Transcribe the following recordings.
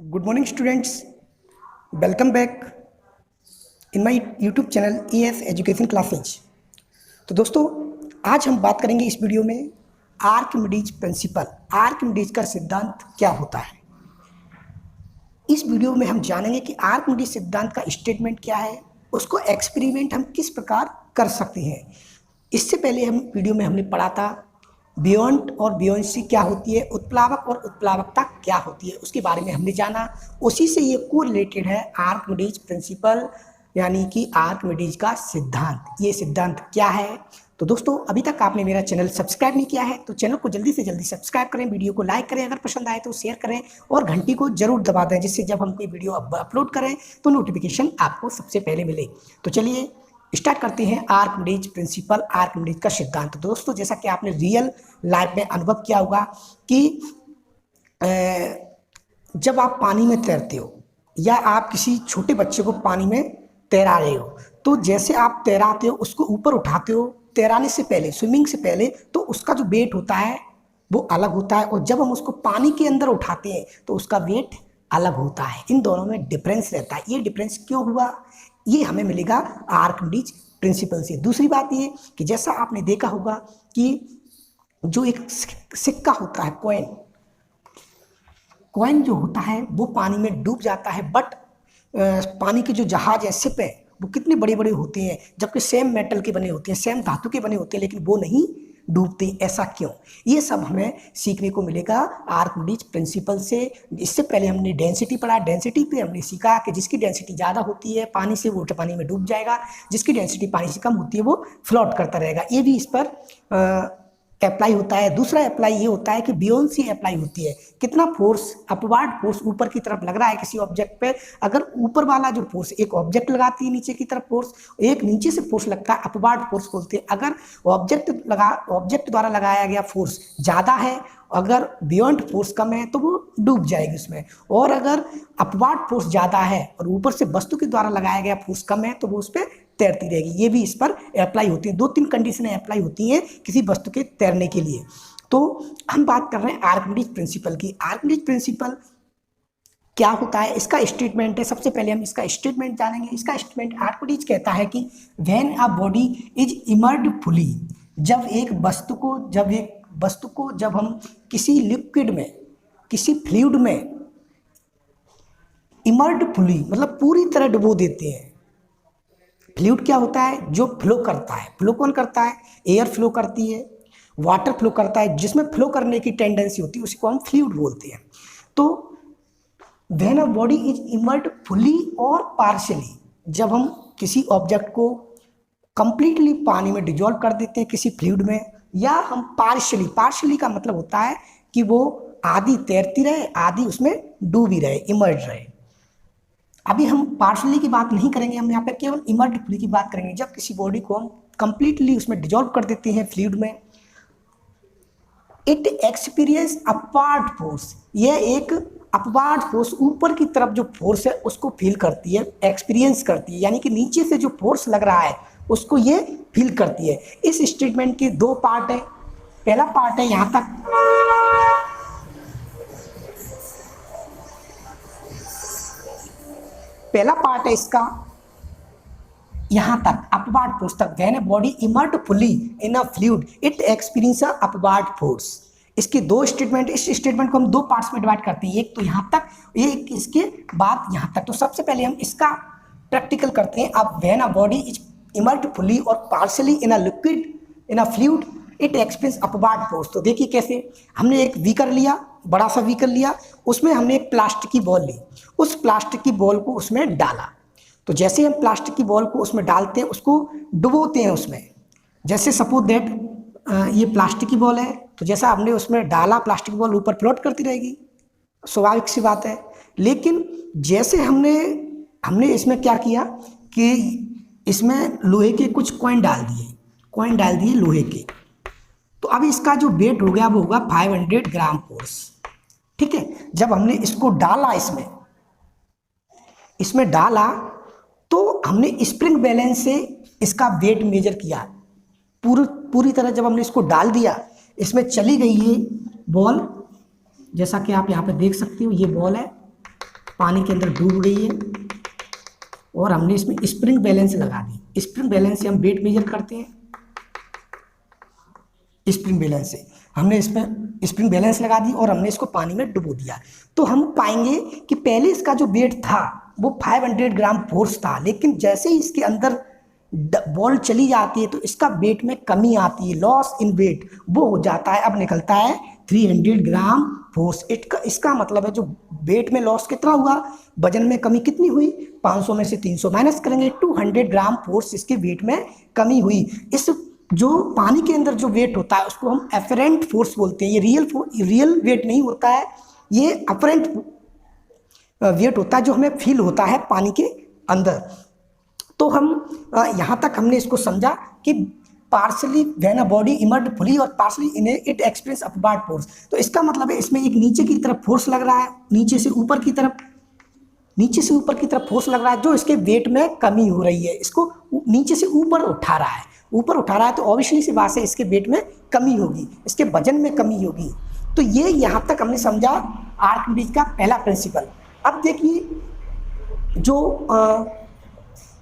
Good morning students, welcome back in my YouTube channel ES education classes. तो दोस्तों, आज हम बात करेंगे इस वीडियो में आर्किमिडीज प्रिंसिपल, आर्किमिडीज का सिद्धांत क्या होता है। इस वीडियो में हम जानेंगे कि आर्किमिडीज सिद्धांत का स्टेटमेंट क्या है, उसको एक्सपेरिमेंट हम किस प्रकार कर सकते हैं। इससे पहले हम वीडियो में हमने पढ़ा था बियॉन्ड और बियॉन्सी क्या होती है, उत्प्लावक और उत्प्लावकता क्या होती है, उसके बारे में हमने जाना। उसी से ये को रिलेटेड है आर्किमिडीज प्रिंसिपल, यानी कि आर्किमिडीज का सिद्धांत। ये सिद्धांत क्या है। तो दोस्तों, अभी तक आपने मेरा चैनल सब्सक्राइब नहीं किया है तो चैनल को जल्दी से जल्दी सब्सक्राइब करें, वीडियो को लाइक करें, अगर पसंद आए तो शेयर करें और घंटी को जरूर दबा दें, जिससे जब हम कोई वीडियो अपलोड करें तो नोटिफिकेशन आपको सबसे पहले मिले। तो चलिए स्टार्ट करते हैं आर्किमिडीज प्रिंसिपल, आर्किमिडीज का सिद्धांत। तो दोस्तों, जैसा कि आपने रियल लाइफ में अनुभव किया होगा कि जब आप पानी में तैरते हो या आप किसी छोटे बच्चे को पानी में तैरा रहे हो, तो जैसे आप तैराते हो, उसको ऊपर उठाते हो तैराने से पहले, स्विमिंग से पहले, तो उसका जो वेट होता है वो अलग होता है, और जब हम उसको पानी के अंदर उठाते हैं तो उसका वेट अलग होता है। इन दोनों में डिफरेंस रहता है। ये डिफरेंस क्यों हुआ, ये हमें मिलेगा आर्किमिडीज प्रिंसिपल से। दूसरी बात ये कि जैसा आपने देखा होगा कि जो एक सिक्का होता है, कॉइन जो होता है वो पानी में डूब जाता है, बट पानी के जो जहाज है, शिप है, वो कितने बड़े बड़े होते हैं, जबकि सेम मेटल के बने होते हैं, सेम धातु के बने होते हैं, लेकिन वो नहीं डूबते। ऐसा क्यों? ये सब हमें सीखने को मिलेगा आर्किमिडीज प्रिंसिपल से। इससे पहले हमने डेंसिटी पढ़ा, डेंसिटी पे हमने सीखा कि जिसकी डेंसिटी ज़्यादा होती है पानी से, वो पानी में डूब जाएगा, जिसकी डेंसिटी पानी से कम होती है वो फ्लोट करता रहेगा। ये भी इस पर अप्लाई होता है। दूसरा अप्लाई ये होता है कि बियोंसी अप्लाई होती है। कितना फोर्स, अपवार्ड फोर्स ऊपर की तरफ लग रहा है किसी ऑब्जेक्ट पे, अगर ऊपर वाला जो फोर्स एक ऑब्जेक्ट लगाती है, नीचे की तरफ फोर्स, एक नीचे से फोर्स लगता है, अपवार्ड फोर्स बोलते हैं। अगर ऑब्जेक्ट द्वारा लगाया गया फोर्स ज़्यादा है, अगर बियॉन्ड फोर्स कम है तो वो डूब जाएगी उसमें, और अगर अपवार्ड फोर्स ज़्यादा है और ऊपर से वस्तु के द्वारा लगाया गया फोर्स कम है तो वो उस पर तैरती रहेगी। ये भी इस पर अप्लाई होती है। 2-3 कंडीशनें अप्लाई होती हैं किसी वस्तु के तैरने के लिए। तो हम बात कर रहे हैं आर्किमिडीज प्रिंसिपल की। आर्किमिडीज प्रिंसिपल क्या होता है, इसका स्टेटमेंट है। सबसे पहले हम इसका स्टेटमेंट जानेंगे। इसका स्टेटमेंट आर्किमिडीज कहता है कि when a body is immersed fully, जब एक वस्तु को जब हम किसी लिक्विड में, किसी फ्लूइड में इमर्ज्ड फुली मतलब पूरी तरह डुबो देते हैं। फ्लूइड क्या होता है? जो फ्लो करता है। फ्लो कौन करता है? एयर फ्लो करती है, वाटर फ्लो करता है, जिसमें फ्लो करने की टेंडेंसी होती है, उसी को हम फ्लूइड बोलते हैं। तो when a body is immersed fully और पार्शियली, जब हम किसी ऑब्जेक्ट को कंप्लीटली पानी में डिजोल्व कर देते हैं किसी फ्लूइड में, या हम पार्शियली का मतलब होता है कि वो आधी तैरती रहे, आधी उसमें डूबी रहे, इमर्ज रहे। अभी हम पार्शियली की बात नहीं करेंगे, हम यहाँ पे केवल इमर्ज्ड फुली की बात करेंगे। जब किसी बॉडी को हम कंप्लीटली उसमें डिजोल्व कर देते हैं फ्लूइड में, इट एक्सपीरियंस अपवार्ड फोर्स, यह एक अपवार्ड फोर्स, ऊपर की तरफ जो फोर्स है उसको फील करती है, एक्सपीरियंस करती है, यानी कि नीचे से जो फोर्स लग रहा है उसको ये फील करती है। इस स्टेटमेंट के 2 पार्ट है। पहला पार्ट है यहाँ तक, पहला पार्ट है इसका यहाँ तक, अपवार्ड फोर्स तक। When a body immersed fully in a fluid it experience upward force. इसके 2 स्टेटमेंट, इस स्टेटमेंट को हम 2 पार्ट्स में डिवाइड करते हैं, एक तो यहाँ तक, एक इसके बाद यहाँ तक। तो सबसे पहले हम इसका प्रैक्टिकल करते हैं। अब when a body is immersed fully और partially in a liquid in a fluid it experience upward force. तो देखिए कैसे, हमने एक बीकर लिया, बड़ा सा बीकर लिया, उसमें हमने एक प्लास्टिक की बॉल ली, उस प्लास्टिक की बॉल को उसमें डाला। तो जैसे हम प्लास्टिक की बॉल को उसमें डालते हैं, उसको डुबोते हैं उसमें, जैसे सपोज दैट ये प्लास्टिक की बॉल है, तो जैसा हमने उसमें डाला, प्लास्टिक की बॉल ऊपर फ्लोट करती रहेगी, स्वाभाविक सी बात है। लेकिन जैसे हमने इसमें क्या किया कि इसमें लोहे के कुछ कॉइन डाल दिए लोहे के, तो अब इसका जो वेट हो गया वो होगा 500 ग्राम फोर्स। ठीक है, जब हमने इसको डाला, इसमें डाला, तो हमने स्प्रिंग बैलेंस से इसका वेट मेजर किया। पूरी तरह जब हमने इसको डाल दिया, इसमें चली गई ये बॉल, जैसा कि आप यहाँ पे देख सकते हो, ये बॉल है, पानी के अंदर डूब रही है और हमने इसमें स्प्रिंग बैलेंस लगा दी। स्प्रिंग बैलेंस से हम वेट मेजर करते हैं। स्प्रिंग बैलेंस से हमने इसमें स्प्रिंग बैलेंस लगा दी और हमने इसको पानी में डुबो दिया। तो हम पाएंगे कि पहले इसका जो वेट था वो 500 ग्राम फोर्स था, लेकिन जैसे ही इसके अंदर बॉल चली जाती है तो इसका वेट में कमी आती है, लॉस इन वेट वो हो जाता है। अब निकलता है 300 ग्राम फोर्स। इसका मतलब है जो वेट में लॉस कितना हुआ, वजन में कमी कितनी हुई, 500 में से 300 माइनस करेंगे, 200 ग्राम फोर्स इसके वेट में कमी हुई। इस जो पानी के अंदर जो वेट होता है उसको हम एफरेंट फोर्स बोलते हैं। ये रियल वेट नहीं होता है, ये एफरेंट वेट होता है जो हमें फील होता है पानी के अंदर। तो हम यहाँ तक हमने इसको समझा कि partially when a body immerse fully और partially in it experience upward force. तो इसका मतलब है इसमें एक नीचे की तरफ फोर्स लग रहा है, नीचे से ऊपर की तरफ फोर्स लग रहा है जो इसके वेट में कमी हो रही है, इसको नीचे से ऊपर उठा रहा है। तो ऑब्वियसली सी बात है इसके वेट में कमी होगी, इसके वजन में कमी होगी। तो ये यहाँ तक हमने समझा आर्किमिडीज का पहला प्रिंसिपल। अब देखिए जो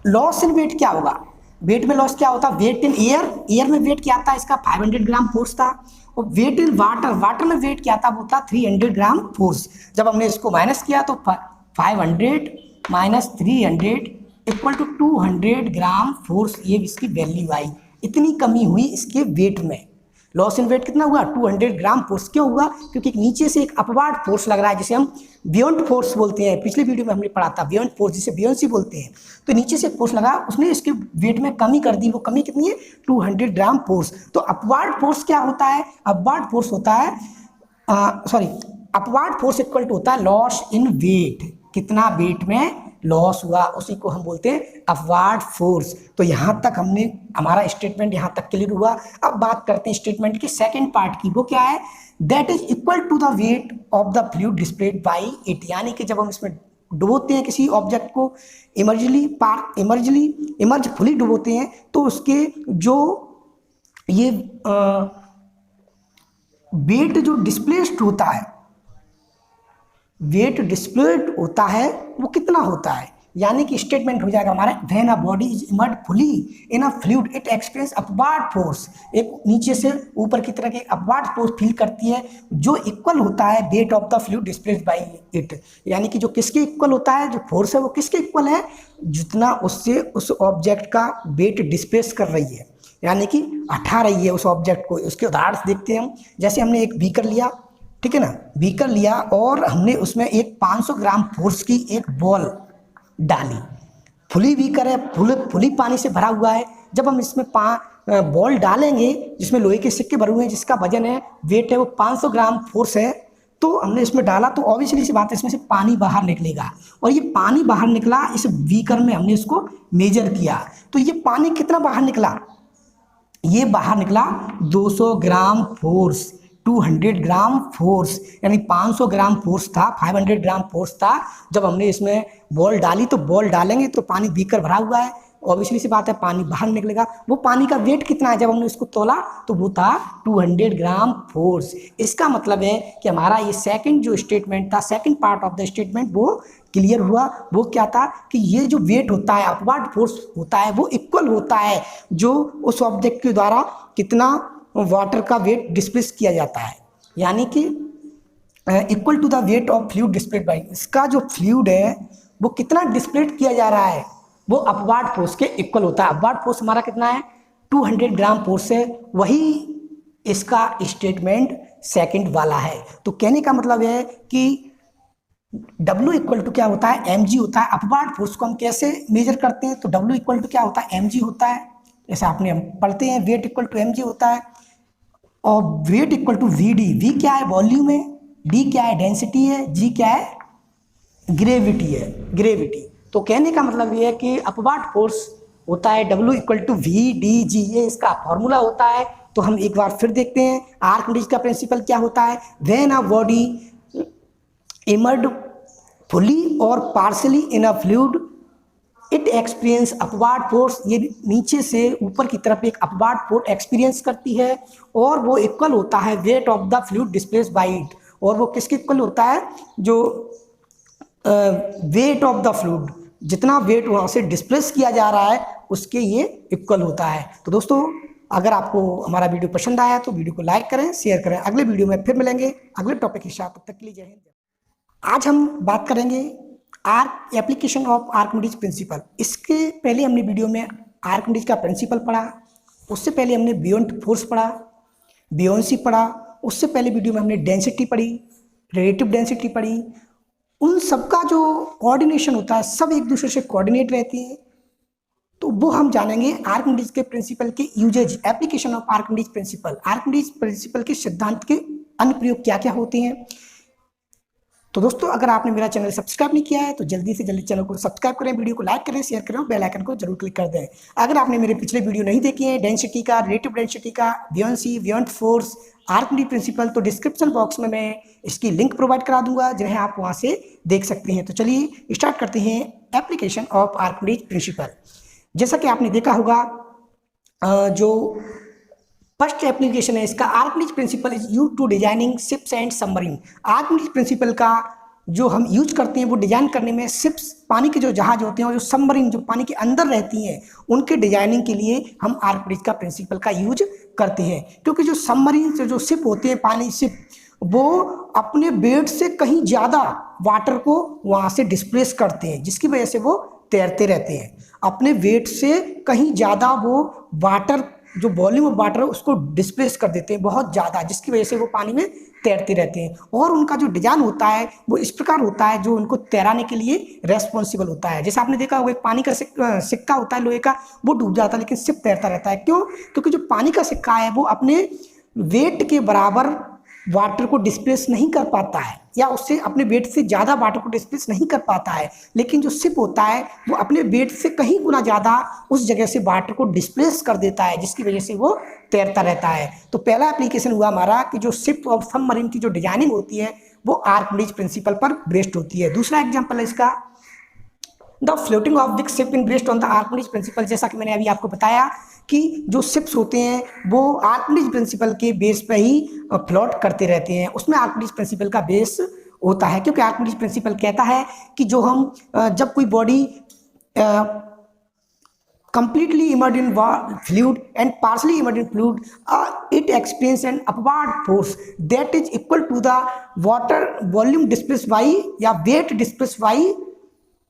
लॉस इन वेट क्या होगा, वेट में लॉस क्या होता है, वेट इन एयर में वेट क्या था इसका 500 ग्राम फोर्स था, और वेट इन वाटर में वेट क्या था वो था 300 ग्राम फोर्स। जब हमने इसको माइनस किया तो 500 minus 300 equal to 200 gram force, ये इसकी वैल्यू आई। इतनी कमी हुई इसके वेट में, लॉस इन वेट कितना हुआ 200 ग्राम फोर्स। क्यों हुआ, क्योंकि नीचे से एक अपवार्ड फोर्स लग रहा है जिसे हम बियॉन्ड फोर्स बोलते हैं। पिछले वीडियो में हमने पढ़ा था बियॉन्ड फोर्स, जिसे बियॉन्सी बोलते हैं। तो नीचे से एक फोर्स लगा, उसने इसके वेट में कमी कर दी। वो कमी कितनी है 200 ग्राम फोर्स। तो अपवार्ड फोर्स क्या होता है, अपवार्ड फोर्स होता है अपवार्ड फोर्स इक्वल टू होता है लॉस इन वेट, कितना वेट में लॉस हुआ उसी को हम बोलते हैं अपवार्ड फोर्स। तो यहाँ तक हमने हमारा स्टेटमेंट यहाँ तक क्लियर हुआ। अब बात करते हैं स्टेटमेंट के सेकंड पार्ट की। वो क्या है, that is equal to the weight of the fluid displaced by it. यानी कि जब हम इसमें डुबोते हैं किसी ऑब्जेक्ट को, इमर्ज फुली डुबोते हैं, तो उसके जो ये वेट जो डिस्प्लेस्ड होता है, वेट डिस्प्लेड होता है वो कितना होता है, यानी कि स्टेटमेंट हो जाएगा हमारा when a body is immersed fully in a fluid it experience upward force. एक नीचे से ऊपर की तरह की अपवार्ड फोर्स फील करती है जो इक्वल होता है wait of the fluid displaced by it. यानी कि जो किसके इक्वल होता है, जो फोर्स है वो किसके इक्वल है, जितना उससे उस ऑब्जेक्ट का वेट डिस्प्लेस कर रही है, यानी कि हटा रही है उस ऑब्जेक्ट को। उसके उदाहरण देखते हैं हम। जैसे हमने एक बीकर लिया, ठीक है ना, बीकर लिया और हमने उसमें एक 500 ग्राम फोर्स की एक बॉल डाली। फुली बीकर है, फुली पानी से भरा हुआ है। जब हम इसमें बॉल डालेंगे जिसमें लोहे के सिक्के भरे हुए हैं, जिसका वजन है, वेट है वो 500 ग्राम फोर्स है, तो हमने इसमें डाला तो ऑब्वियसली सी बात है इसमें से पानी बाहर निकलेगा। और ये पानी बाहर निकला, इस बीकर में हमने इसको मेजर किया तो ये पानी कितना बाहर निकला, ये बाहर निकला 200 ग्राम फोर्स, 200 ग्राम फोर्स, यानी 500 ग्राम फोर्स था, 500 ग्राम फोर्स था। जब हमने इसमें बॉल डाली तो बॉल डालेंगे तो पानी बीकर भरा हुआ है, ऑब्वियसली सी बात है पानी बाहर निकलेगा। वो पानी का वेट कितना है, जब हमने इसको तोला तो वो था 200 ग्राम फोर्स। इसका मतलब है कि हमारा ये सेकंड जो स्टेटमेंट था, second part of the statement वो क्लियर हुआ। वो क्या था कि ये जो वेट होता है, अपवार्ड फोर्स होता है, वो इक्वल होता है जो उस ऑब्जेक्ट के द्वारा कितना वाटर का वेट डिस्प्लेस किया जाता है, यानी कि equal to the weight of fluid displaced by. इसका जो फ्लूइड है वो कितना डिस्प्लेड किया जा रहा है, वो अपवार्ड फोर्स के इक्वल होता है। अपवार्ड फोर्स हमारा कितना है 200 ग्राम फोर्स है, वही इसका स्टेटमेंट सेकंड वाला है। तो कहने का मतलब है कि W इक्वल टू क्या होता है, mg होता है। अपवार्ड फोर्स को हम कैसे मेजर करते हैं, तो W इक्वल टू क्या होता है, mg होता है। जैसे आपने हम पढ़ते हैं वेट इक्वल टू mg होता है, और weight equal to vd। v क्या है, वॉल्यूम है, d क्या है, डेंसिटी है, g क्या है, ग्रेविटी है, ग्रेविटी। तो कहने का मतलब ये है कि अपवार्ड फोर्स होता है W इक्वल टू VDG, ये इसका फॉर्मूला होता है। तो हम एक बार फिर देखते हैं आर्किमिडीज का प्रिंसिपल क्या होता है। When a body immersed fully और partially in a fluid it experience upward force, ये नीचे से ऊपर की तरफ एक अपवार्ड फोर्स एक्सपीरियंस करती है, और वो इक्वल होता है wait of the fluid displaced by it. और वो किसके इक्वल होता है, जो वेट ऑफ द फ्लूइड, जितना वेट वहाँ से डिस्प्लेस किया जा रहा है उसके ये इक्वल होता है। तो दोस्तों अगर आपको हमारा वीडियो पसंद आया तो वीडियो को लाइक करें, शेयर करें। अगले वीडियो में फिर मिलेंगे अगले टॉपिक के साथ, तब तक के लिए जय हिंद। आज हम बात करेंगे arc application of Archimedes principal. इसके पहले हमने वीडियो में आर्किमिडीज का प्रिंसिपल पढ़ा, उससे पहले हमने बियॉन्ड फोर्स पढ़ा, बियोंसी पढ़ा, उससे पहले वीडियो में हमने डेंसिटी पढ़ी, रिलेटिव डेंसिटी पढ़ी। उन सबका जो कोऑर्डिनेशन होता है सब एक दूसरे से कोऑर्डिनेट रहते हैं। तो वो हम जानेंगे आर्किमिडीज के प्रिंसिपल के uses, application of Archimedes principle. Archimedes principle के सिद्धांत के अनुप्रयोग क्या क्या होते हैं। तो दोस्तों अगर आपने मेरा चैनल सब्सक्राइब नहीं किया है तो जल्दी से जल्दी चैनल को सब्सक्राइब करें, वीडियो को लाइक करें, शेयर करें और बेल आइकन को जरूर क्लिक कर दें। अगर आपने मेरे पिछले वीडियो नहीं देखे हैं डेंसिटी का, रिलेटिव डेंसिटी का, बियोंसी, बियॉन्ड फोर्स, आर्किमिडीज प्रिंसिपल, तो डिस्क्रिप्शन बॉक्स में मैं इसकी लिंक प्रोवाइड करा दूंगा जिन्हें आप वहाँ से देख सकते हैं। तो चलिए स्टार्ट करते हैं एप्लीकेशन ऑफ आर्किमिडीज प्रिंसिपल। जैसा कि आपने देखा होगा जो फर्स्ट एप्लीकेशन है इसका, Archimedes principle is use to designing ships and submarine. Archimedes principle का जो हम यूज करते हैं वो डिजाइन करने में शिप्स, पानी के जो जहाज होते हैं और जो सबमरीन जो पानी के अंदर रहती हैं उनके डिजाइनिंग के लिए हम आर्किमिडीज का प्रिंसिपल का यूज करते हैं। क्योंकि जो सबमरीन से जो शिप होते हैं, पानी शिप, वो अपने वेट से कहीं ज़्यादा वाटर को वहाँ से डिस्प्लेस करते हैं, जिसकी वजह से वो तैरते रहते हैं। अपने वेट से कहीं ज़्यादा वो वाटर, जो वॉल्यूम ऑफ वाटर है उसको डिस्प्लेस कर देते हैं बहुत ज़्यादा, जिसकी वजह से वो पानी में तैरते रहते हैं। और उनका जो डिजाइन होता है वो इस प्रकार होता है जो उनको तैराने के लिए रेस्पॉन्सिबल होता है। जैसे आपने देखा होगा एक पानी का सिक्का होता है लोहे का, वो डूब जाता है लेकिन सिप तैरता रहता है। क्यों? क्योंकि जो पानी का सिक्का है वो अपने वेट के बराबर वाटर को डिस्प्लेस नहीं कर पाता है, या उससे अपने वेट से ज़्यादा वाटर को डिस्प्लेस नहीं कर पाता है। लेकिन जो शिप होता है वो अपने वेट से कहीं गुना ज़्यादा उस जगह से वाटर को डिस्प्लेस कर देता है, जिसकी वजह से वो तैरता रहता है। तो पहला एप्लीकेशन हुआ हमारा कि जो शिप और सबमरीन की जो डिजाइनिंग होती है वो आर्किमिडीज प्रिंसिपल पर बेस्ड होती है। दूसरा एग्जाम्पल है इसका, the floating of the ship in based on the Archimedes principal. जैसा कि मैंने अभी आपको बताया कि जो शिप्स होते हैं वो आर्किमिडीज प्रिंसिपल के बेस पे ही फ्लोट करते रहते हैं, उसमें आर्किमिडीज प्रिंसिपल का बेस होता है। क्योंकि आर्किमिडीज प्रिंसिपल कहता है कि जो हम जब कोई body completely immersed in fluid and partially immersed in fluid, it experiences an upward force that is equal to the water volume displaced by या weight displaced by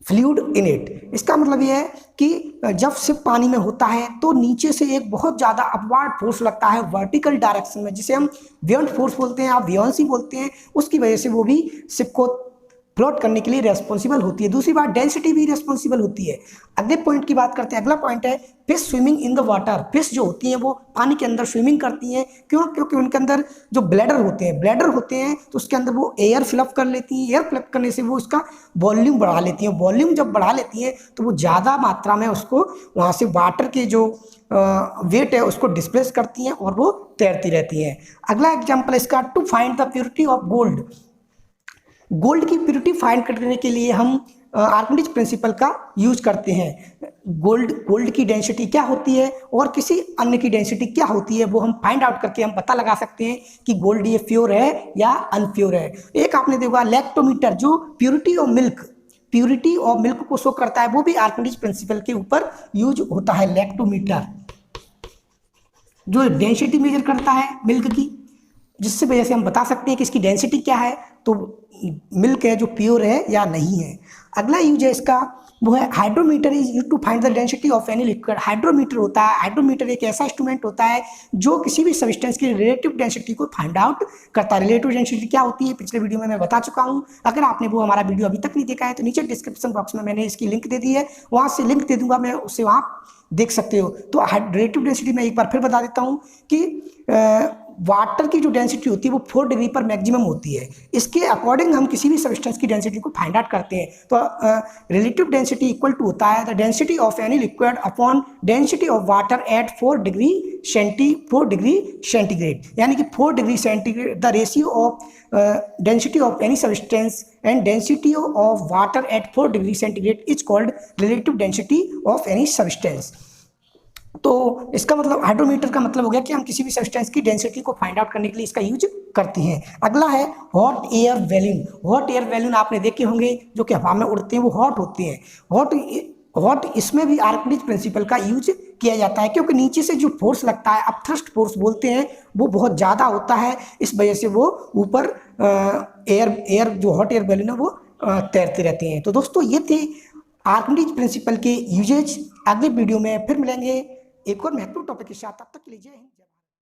fluid in it. इसका मतलब ये है कि जब शिप पानी में होता है तो नीचे से एक बहुत ज़्यादा अपवार्ड फोर्स लगता है वर्टिकल डायरेक्शन में, जिसे हम बियॉन्ड फोर्स बोलते हैं या बियोंसी बोलते हैं। उसकी वजह से वो भी शिप को फ्लोट करने के लिए रेस्पॉन्सिबल होती है। दूसरी बात, डेंसिटी भी रेस्पॉन्सिबल होती है। अगले पॉइंट की बात करते हैं। अगला पॉइंट है fish swimming in the water. Fish जो होती हैं वो पानी के अंदर स्विमिंग करती हैं। क्यों? क्योंकि उनके अंदर जो ब्लैडर होते हैं तो उसके अंदर वो एयर फिलअप कर लेती हैं। एयर फिलअप करने से वो उसका वॉल्यूम बढ़ा लेती हैं। वॉल्यूम जब बढ़ा लेती हैं तो वो ज़्यादा मात्रा में उसको वहाँ से वाटर के जो वेट है उसको डिस्प्लेस करती हैं और वो तैरती रहती हैं। अगला एग्जाम्पल इसका, to find the purity of gold. Gold की प्योरिटी फाइंड करने के लिए हम आर्किमिडीज प्रिंसिपल का यूज करते हैं। गोल्ड की डेंसिटी क्या होती है और किसी अन्य की डेंसिटी क्या होती है वो हम फाइंड आउट करके हम पता लगा सकते हैं कि गोल्ड ये प्योर है या अनप्योर है। एक आपने देखा लैक्टोमीटर, जो प्योरिटी ऑफ मिल्क को शो करता है, वो भी आर्किमिडीज प्रिंसिपल के ऊपर यूज होता है। लैक्टोमीटर जो डेंसिटी मेजर करता है मिल्क की, जिससे वजह से हम बता सकते हैं कि इसकी डेंसिटी क्या है, तो मिल्क है जो प्योर है या नहीं है। अगला यूज है इसका, वो है hydrometer is use to find the density of any liquid. Hydrometer होता है, हाइड्रोमीटर एक ऐसा इंस्ट्रूमेंट होता है जो किसी भी सब्सटेंस की रिलेटिव डेंसिटी को फाइंड आउट करता है। रिलेटिव डेंसिटी क्या होती है पिछले वीडियो में मैं बता चुका हूँ। अगर आपने वो हमारा वीडियो अभी तक नहीं देखा है तो नीचे डिस्क्रिप्शन बॉक्स में मैंने इसकी लिंक दे दी है, वहाँ से लिंक दे दूंगा मैं, उससे वहाँ देख सकते हो। तो रिलेटिव डेंसिटी मैं एक बार फिर बता देता हूँ कि वाटर की जो डेंसिटी होती है वो 4 डिग्री पर मैक्सिमम होती है। इसके अकॉर्डिंग हम किसी भी सब्सटेंस की डेंसिटी को फाइंड आउट करते हैं। तो रिलेटिव डेंसिटी इक्वल टू होता है the density of any liquid upon density of water at 4 degree centigrade. यानी कि 4 degree centigrade the ratio of density of any substance and density of water at 4 degree centigrade is called relative density of any substance. तो इसका मतलब hydrometer का मतलब हो गया कि हम किसी भी सब्सटेंस की डेंसिटी को फाइंड आउट करने के लिए इसका यूज करते हैं। अगला है hot air balloon. Hot air balloon आपने देखे होंगे, जो कि हवा में उड़ते हैं, वो हॉट होते हैं। हॉट इसमें भी आर्किमिडीज प्रिंसिपल का यूज किया जाता है, क्योंकि नीचे से जो फोर्स लगता है, अपथ्रस्ट फोर्स बोलते हैं, वो बहुत ज़्यादा होता है। इस वजह से वो ऊपर एयर जो हॉट एयर बैलून है वो तैरते रहते हैं। तो दोस्तों ये थे आर्किमिडीज प्रिंसिपल के यूजेज। अगले वीडियो में फिर मिलेंगे एक और महत्वपूर्ण टॉपिक के साथ। तब तक के लिए जय हिंद।